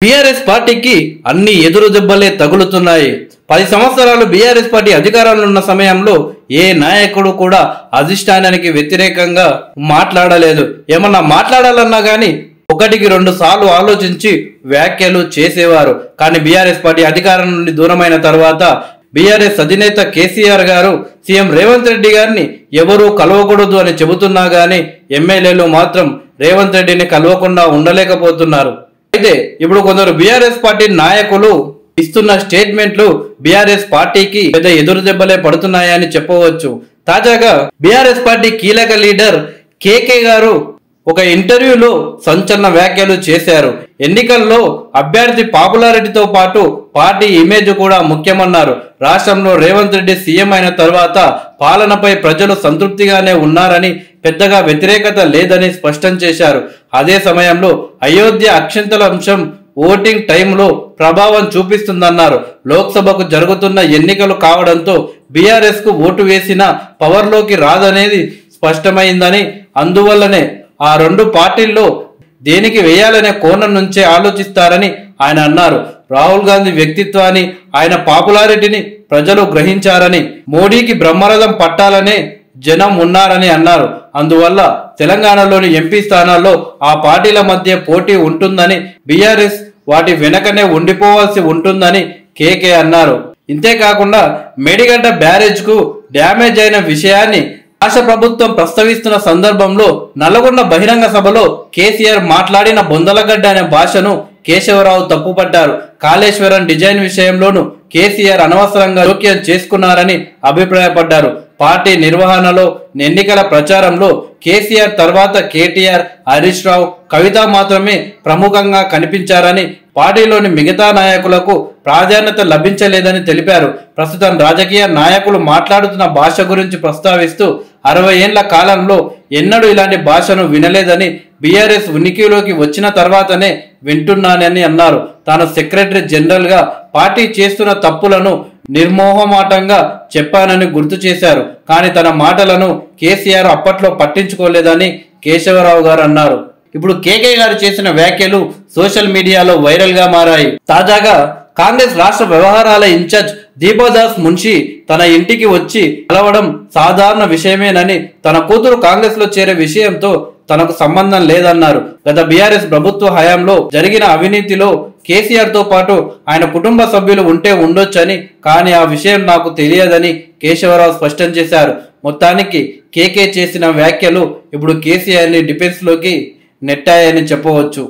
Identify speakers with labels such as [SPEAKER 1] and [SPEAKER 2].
[SPEAKER 1] BRS పార్టీకి అన్ని ఎదురు దెబ్బలే తగులుతున్నాయి. 10 సంవత్సరాలు బీఆర్ఎస్ పార్టీ అధికారంలో ఉన్న సమయంలో ఏ నాయకుడు కూడా అధిష్టానానికి వ్యతిరేకంగా మాట్లాడలేదు. ఏమన్నా మాట్లాడాలన్నా కానీ 1-2 సార్లు ఆలోచించి వ్యాఖ్యలు చేసేవారు. కానీ బీఆర్ఎస్ పార్టీ అధికారం నుండి దూరమైన తర్వాత బీఆర్ఎస్ అధినేత కేసీఆర్ గారు సీఎం రేవంత్ రెడ్డి గారిని ఎవరూ కలవకూడదు అని చెబుతున్నా గానీ ఎమ్మెల్యేలు మాత్రం రేవంత్ రెడ్డిని కలవకుండా ఉండలేకపోతున్నారు. అయితే ఇప్పుడు కొందరు బీఆర్ఎస్ పార్టీ నాయకులు ఇస్తున్న స్టేట్మెంట్లు బీఆర్ఎస్ పార్టీకి పెద్ద ఎదురు దెబ్బలే పడుతున్నాయని చెప్పవచ్చు. తాజాగా బీఆర్ఎస్ పార్టీ కీలక లీడర్ కేకే గారు ఒక ఇంటర్వ్యూలో సంచలన వ్యాఖ్యలు చేశారు. ఎన్నికల్లో అభ్యర్థి పాపులారిటీతో పాటు పార్టీ ఇమేజ్ కూడా ముఖ్యమన్నారు. రాష్ట్రంలో రేవంత్ రెడ్డి సీఎం అయిన తర్వాత పాలనపై ప్రజలు సంతృప్తిగానే ఉన్నారని, పెద్దగా వ్యతిరేకత లేదని స్పష్టం చేశారు. అదే సమయంలో అయోధ్య అక్షింతల అంశం ఓటింగ్ టైంలో ప్రభావం చూపిస్తుందన్నారు. లోక్సభకు జరుగుతున్న ఎన్నికలు కావడంతో బీఆర్ఎస్ కు ఓటు వేసినా పవర్లోకి రాదనేది స్పష్టమైందని, అందువల్లనే ఆ 2 పార్టీల్లో దేనికి వేయాలనే కోణం నుంచే ఆలోచిస్తారని ఆయన అన్నారు. రాహుల్ గాంధీ వ్యక్తిత్వాన్ని, ఆయన పాపులారిటీని ప్రజలు గ్రహించారని, మోడీకి బ్రహ్మరథం పట్టాలనే జనం ఉన్నారని అన్నారు. అందువల్ల తెలంగాణలోని ఎంపీ స్థానాల్లో ఆ పార్టీల మధ్య పోటీ ఉంటుందని, బీఆర్ఎస్ వాటి వెనకనే ఉండిపోవాల్సి ఉంటుందని కేకే అన్నారు. ఇంతేకాకుండా మేడిగడ్డ బ్యారేజ్ కు డ్యామేజ్ అయిన విషయాన్ని రాష్ట్ర ప్రభుత్వం ప్రస్తావిస్తున్న సందర్భంలో నల్గొండ బహిరంగ సభలో కేసీఆర్ మాట్లాడిన బొందలగడ్డ అనే భాషను కేశవరావు తప్పుపట్టారు. కాళేశ్వరం డిజైన్ విషయంలోనూ కేసీఆర్ అనవసరంగా జోక్యం చేసుకున్నారని అభిప్రాయపడ్డారు. పార్టీ నిర్వహణలో, ఎన్నికల ప్రచారంలో కేసీఆర్ తర్వాత కేటీఆర్, హరీష్ రావు, కవిత మాత్రమే ప్రముఖంగా కనిపించారని, పార్టీలోని మిగతా నాయకులకు ప్రాధాన్యత లభించలేదని తెలిపారు. ప్రస్తుతం రాజకీయ నాయకులు మాట్లాడుతున్న భాష గురించి ప్రస్తావిస్తూ 60 ఏళ్ల కాలంలో ఎన్నడూ ఇలాంటి భాషను వినలేదని, బీఆర్ఎస్ ఉనికిలోకి వచ్చిన తర్వాతనే వింటున్నానని అన్నారు. తాను సెక్రటరీ జనరల్ గా పార్టీ చేస్తున్న తప్పులను నిర్మోహమాటంగా చెప్పానని గుర్తు చేశారు. కానీ తన మాటలను కేసీఆర్ అప్పట్లో పట్టించుకోలేదని కేశవరావు గారు అన్నారు. ఇప్పుడు కేకే గారు చేసిన వ్యాఖ్యలు సోషల్ మీడియాలో వైరల్ గా మారాయి. తాజాగా కాంగ్రెస్ రాష్ట్ర వ్యవహారాల ఇన్ఛార్జ్ దీపాదాస్ మున్షి తన ఇంటికి వచ్చి కలవడం సాధారణ విషయమేనని, తన కూతురు కాంగ్రెస్ లో చేరే విషయంతో తనకు సంబంధం లేదన్నారు. గత బీఆర్ఎస్ ప్రభుత్వ హయాంలో జరిగిన అవినీతిలో కేసీఆర్ తో పాటు ఆయన కుటుంబ సభ్యులు ఉంటే ఉండొచ్చని, కానీ ఆ విషయం నాకు తెలియదని కేశవరావు స్పష్టం చేశారు. మొత్తానికి కేకే చేసిన వ్యాఖ్యలు ఇప్పుడు కేసీఆర్ ని డిఫెన్స్ లోకి నెట్టాయని చెప్పవచ్చు.